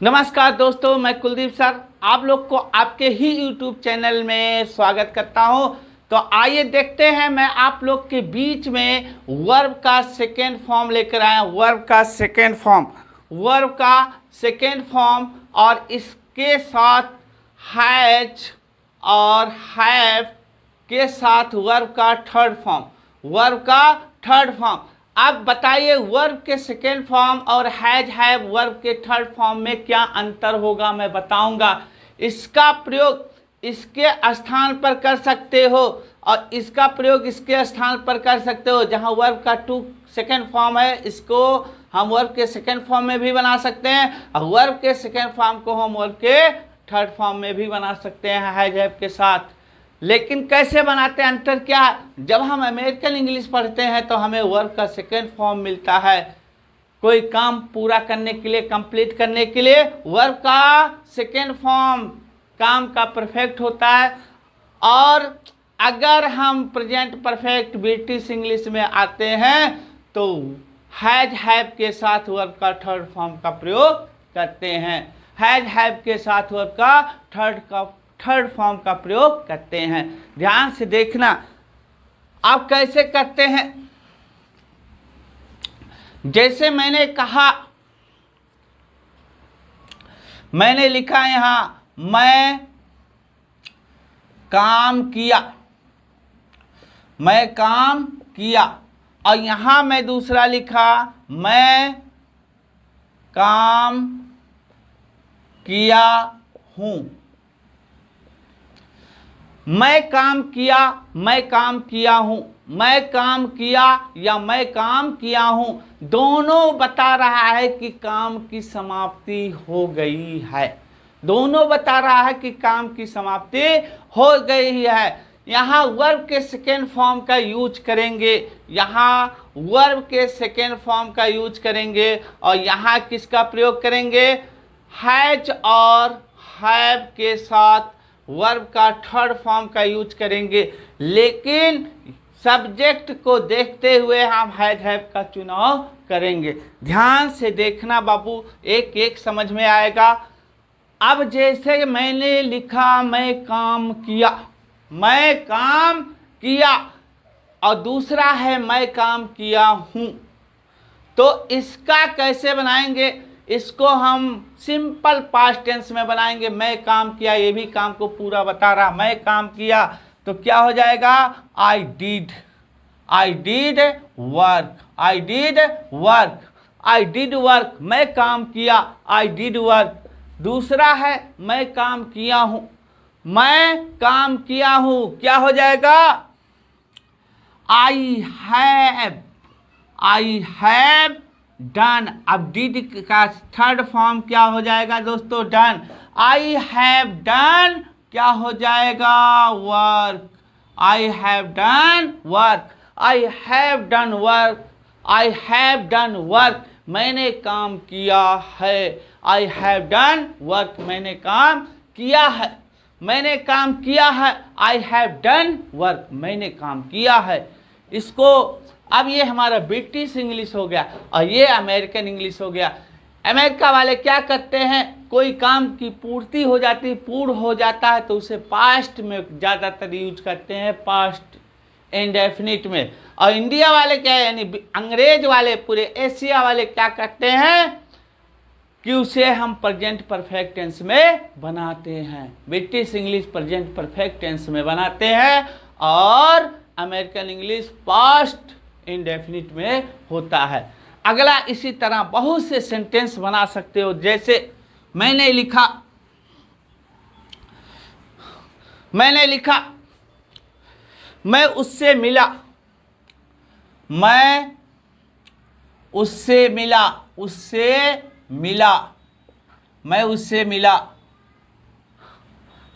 नमस्कार दोस्तों, मैं कुलदीप सर आप लोग को आपके ही YouTube चैनल में स्वागत करता हूं। तो आइए देखते हैं, मैं आप लोग के बीच में वर्ब का सेकेंड फॉर्म लेकर आया। वर्ब का सेकेंड फॉर्म और इसके साथ हैज और हैव के साथ वर्ब का थर्ड फॉर्म। अब बताइए वर्ब के सेकेंड फॉर्म और हैज हैव वर्ब के थर्ड फॉर्म में क्या अंतर होगा, मैं बताऊंगा। इसका प्रयोग इसके स्थान पर कर सकते हो और इसका प्रयोग इसके स्थान पर कर सकते हो। जहां वर्ब का सेकेंड फॉर्म है, इसको हम वर्ब के सेकेंड फॉर्म में भी बना सकते हैं और वर्ब के सेकेंड फॉर्म को हम वर्ब के थर्ड फॉर्म में भी बना सकते हैं हैज हैव के साथ। लेकिन कैसे बनाते हैं, अंतर क्या है? जब हम अमेरिकन इंग्लिश पढ़ते हैं तो हमें वर्ब का सेकेंड फॉर्म मिलता है। कोई काम पूरा करने के लिए, कंप्लीट करने के लिए वर्ब का सेकेंड फॉर्म काम का परफेक्ट होता है। और अगर हम प्रेजेंट परफेक्ट ब्रिटिश इंग्लिश में आते हैं तो हैज हैव के साथ वर्ब का थर्ड फॉर्म का प्रयोग करते हैं। हैज हैव के साथ वर्ब का थर्ड फॉर्म का प्रयोग करते हैं। ध्यान से देखना आप कैसे करते हैं। जैसे मैंने कहा, मैंने लिखा यहां मैं काम किया और यहां मैं दूसरा लिखा मैं काम किया हूं। मैं काम किया हूं, मैं काम किया या मैं काम किया हूं, दोनों बता रहा है कि काम की समाप्ति हो गई है। दोनों बता रहा है कि काम की समाप्ति हो गई है। यहाँ वर्ब के सेकेंड फॉर्म का यूज करेंगे, और यहाँ किसका प्रयोग करेंगे? हैज और हैव के साथ वर्ब का थर्ड फॉर्म का यूज करेंगे। लेकिन सब्जेक्ट को देखते हुए हम हैज हैव का चुनाव करेंगे। ध्यान से देखना बाबू, एक एक समझ में आएगा। अब जैसे मैंने लिखा मैं काम किया और दूसरा है मैं काम किया हूं, तो इसका कैसे बनाएंगे? इसको हम सिंपल पास्ट टेंस में बनाएंगे। मैं काम किया, ये भी काम को पूरा बता रहा। मैं काम किया तो क्या हो जाएगा? I did work. मैं काम किया, आई डिड वर्क। दूसरा है मैं काम किया हूं, क्या हो जाएगा? I have done. अब डिड का थर्ड फॉर्म क्या हो जाएगा दोस्तों? डन। आई हैव डन क्या हो जाएगा? Work. I have done work, मैंने काम किया है। आई हैव डन वर्क, मैंने काम किया है। आई हैव डन वर्क, मैंने काम किया है। इसको अब ये हमारा ब्रिटिश इंग्लिश हो गया और ये अमेरिकन इंग्लिश हो गया। अमेरिका वाले क्या करते हैं? कोई काम की पूर्ति हो जाती, पूर्ण हो जाता है तो उसे पास्ट में ज़्यादातर यूज करते हैं, पास्ट इंडेफिनिट में। और इंडिया वाले क्या है, यानी अंग्रेज वाले, पूरे एशिया वाले क्या करते हैं कि उसे हम प्रेजेंट परफेक्ट टेंस में बनाते हैं। British English present perfect tense में बनाते हैं और अमेरिकन इंग्लिश पास्ट इंडेफिनिट में होता है। अगला इसी तरह बहुत से सेंटेंस बना सकते हो। जैसे मैंने लिखा मैं उससे मिला, मैं उससे मिला।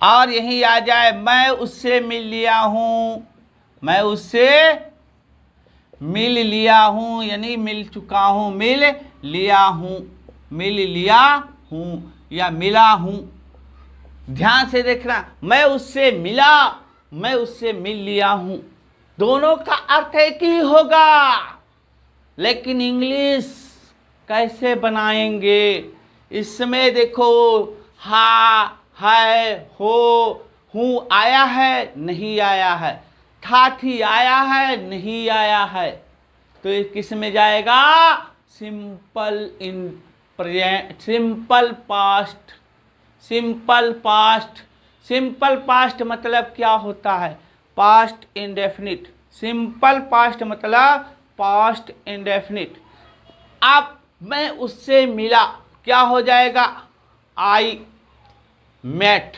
और यही आ जाए मैं उससे मिल लिया हूं, यानी मिल चुका हूं, मिल लिया हूं या मिला हूं। ध्यान से देखना, मैं उससे मिल लिया हूं, दोनों का अर्थ एक ही होगा। लेकिन इंग्लिश कैसे बनाएंगे? इसमें देखो हा, है, हो, हूँ आया है नहीं आया है, था थी आया है नहीं आया है, तो ये किस में जाएगा? Simple in present, simple past. Simple past, simple past मतलब क्या होता है? Past indefinite. सिंपल पास्ट मतलब पास्ट इंडेफिनिट। अब मैं उससे मिला, क्या हो जाएगा? I met,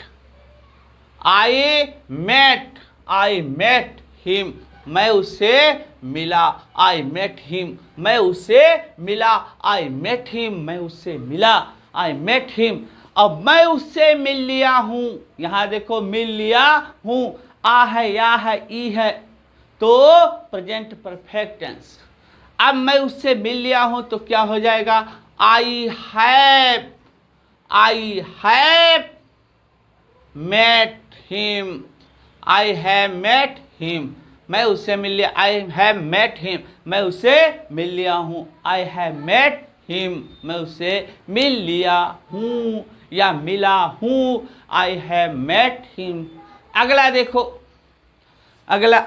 I met, I met him, मैं उससे मिला, आई मेट हिम, मैं उससे मिला, आई मेट हिम, मैं उससे मिला, आई मेट हिम। अब मैं उससे मिल लिया हूं, यहां देखो मिल लिया हूं, आ है, या है, ई है, तो प्रेजेंट परफेक्ट टेंस। अब मैं उससे मिल लिया हूं तो क्या हो जाएगा? I have, I have met him, I have met him, मैं उससे मिल लिया, आई हैव मेट हिम, मैं उससे मिल लिया हूँ, आई हैव मेट हिम, मैं उससे मिल लिया हूँ या मिला हूँ, आई हैव मेट हिम। अगला देखो, अगला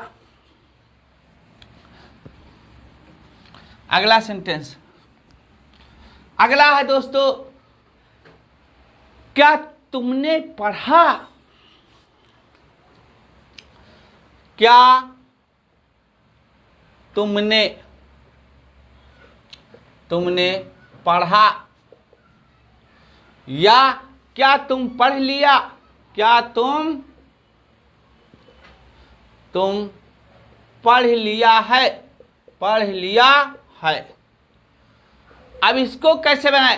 अगला सेंटेंस, अगला है दोस्तों, क्या तुमने पढ़ा? क्या तुमने पढ़ा, या क्या तुम पढ़ लिया? क्या तुम पढ़ लिया है, पढ़ लिया है। अब इसको कैसे बनाए?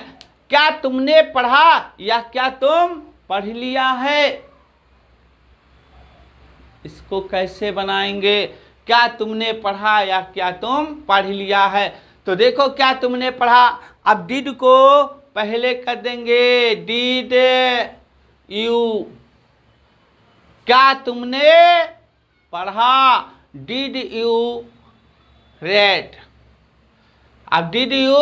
क्या तुमने पढ़ा या क्या तुम पढ़ लिया है, इसको कैसे बनाएंगे? क्या तुमने पढ़ा या क्या तुम पढ़ लिया है। तो देखो क्या तुमने पढ़ा, अब डिड को पहले कर देंगे, डिड यू, क्या तुमने पढ़ा, डिड यू रेड। अब डिड यू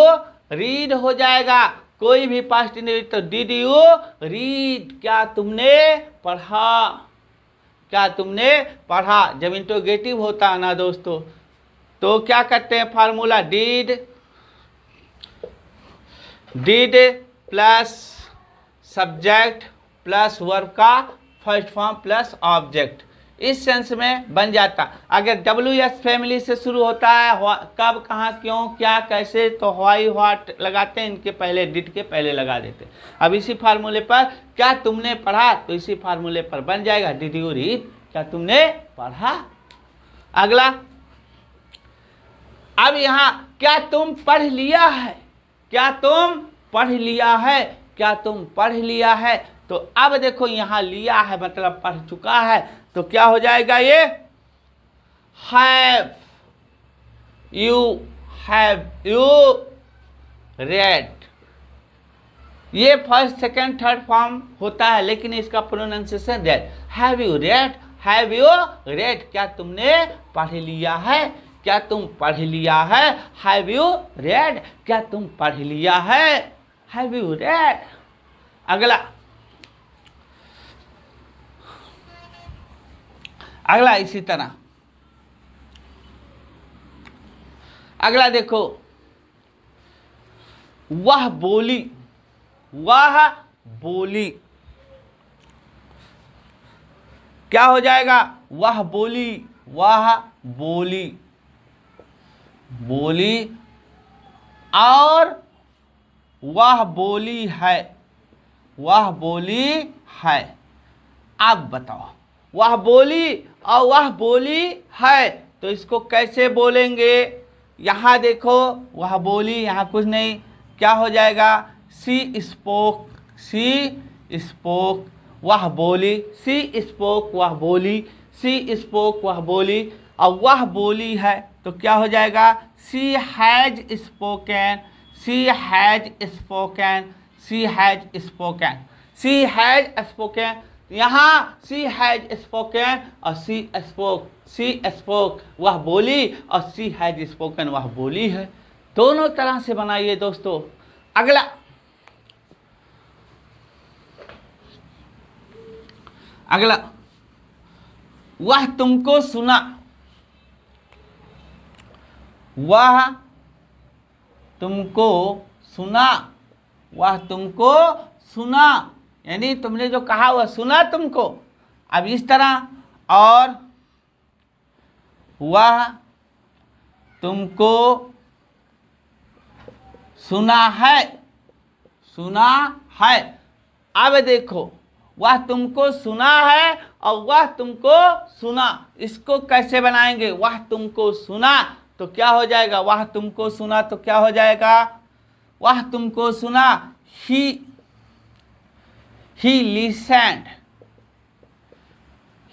रीड हो जाएगा, कोई भी पास्ट नहीं, तो डिड यू रीड, क्या तुमने पढ़ा, क्या तुमने पढ़ा। जब इंट्रोगेटिव होता है ना दोस्तों, तो क्या करते हैं formula, did plus subject plus verb का फर्स्ट फॉर्म प्लस ऑब्जेक्ट, इस सेंस में बन जाता। अगर WS फैमिली से शुरू होता है, कब, कहाँ, क्यों, क्या, कैसे, तो व्हाई, व्हाट लगाते हैं, इनके पहले डिड के पहले लगा देते। अब इसी फार्मूले पर क्या तुमने पढ़ा, तो इसी फार्मूले पर बन जाएगा डिड यू रीड, क्या तुमने पढ़ा। अगला, अब यहाँ क्या तुम पढ़ लिया है, क्या तुम पढ़ लिया है, क्या तुम पढ़ लिया है। तो अब देखो यहाँ लिया है मतलब पढ़ चुका है, तो क्या हो जाएगा ये, हैव यू रेड। ये फर्स्ट सेकंड थर्ड फॉर्म होता है, लेकिन इसका pronunciation red. Have you read, have you read, क्या तुमने पढ़ लिया है, क्या तुम पढ़ लिया है, हैव यू रेड, क्या तुम पढ़ लिया है, हैव यू रेड। अगला, अगला इसी तरह, अगला देखो, वह बोली, वह बोली, क्या हो जाएगा, वह बोली, वह बोली, बोली, और वह बोली है, वह बोली है। अब बताओ, वह बोली और वह बोली है, तो इसको कैसे बोलेंगे। यहाँ देखो वह बोली, यहाँ कुछ नहीं, क्या हो जाएगा, सी स्पोक, सी स्पोक, वह बोली, सी स्पोक, वह बोली, सी स्पोक, वह बोली, और वह बोली है, तो क्या हो जाएगा, sea has spoken, sea has spoken, sea has spoken, sea has spoken. यहाँ सी हैज स्पोकन और सी स्पोक, सी स्पोक वह बोली, और सी हैज स्पोकन वह बोली है। दोनों तरह से बनाइए दोस्तों। अगला, अगला, वह तुमको सुना, वह तुमको सुना, वह तुमको सुना, यानी तुमने जो कहा वह सुना तुमको। अब इस तरह, और वह तुमको सुना है, सुना है। अब देखो, वह तुमको सुना है और वह तुमको सुना, इसको कैसे बनाएंगे? वह तुमको सुना तो क्या हो जाएगा? वह तुमको सुना तो क्या हो जाएगा? वह तुमको सुना, ही listened,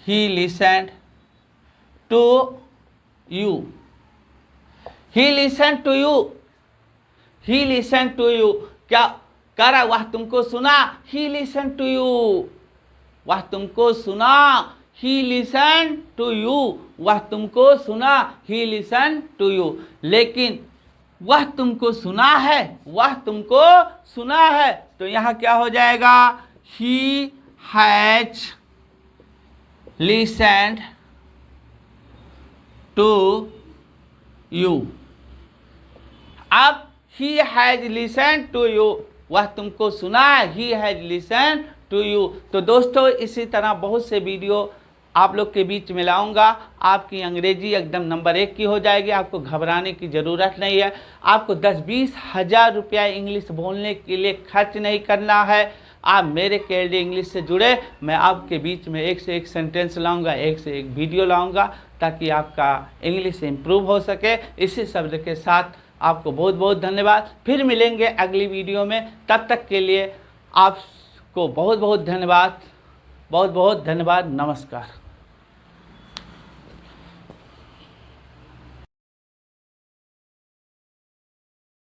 he listened to you, he listened to you, he listened to you। क्या कह रहा? वह तुमको सुना, he listened to you, वह तुमको सुना, he listened to you, वह तुमको सुना, he listened to you। लेकिन वह तुमको सुना है, वह तुमको सुना है, तो यहाँ क्या हो जाएगा? he has listened to you। अब he has listened to you, वह तुमको सुना है, he has listened to you। तो दोस्तों, इसी तरह बहुत से वीडियो आप लोग के बीच में लाऊंगा। आपकी अंग्रेजी एकदम नंबर 1 की हो जाएगी, आपको घबराने की ज़रूरत नहीं है। आपको 10-20 हज़ार रुपया इंग्लिश बोलने के लिए खर्च नहीं करना है। आप मेरे KLD इंग्लिश से जुड़े, मैं आपके बीच में एक से एक सेंटेंस लाऊंगा, एक से एक वीडियो लाऊंगा, ताकि आपका इंग्लिश इम्प्रूव हो सके। इसी शब्द के साथ आपको बहुत बहुत धन्यवाद। फिर मिलेंगे अगली वीडियो में, तब तक के लिए आपको बहुत बहुत धन्यवाद, बहुत बहुत धन्यवाद। नमस्कार।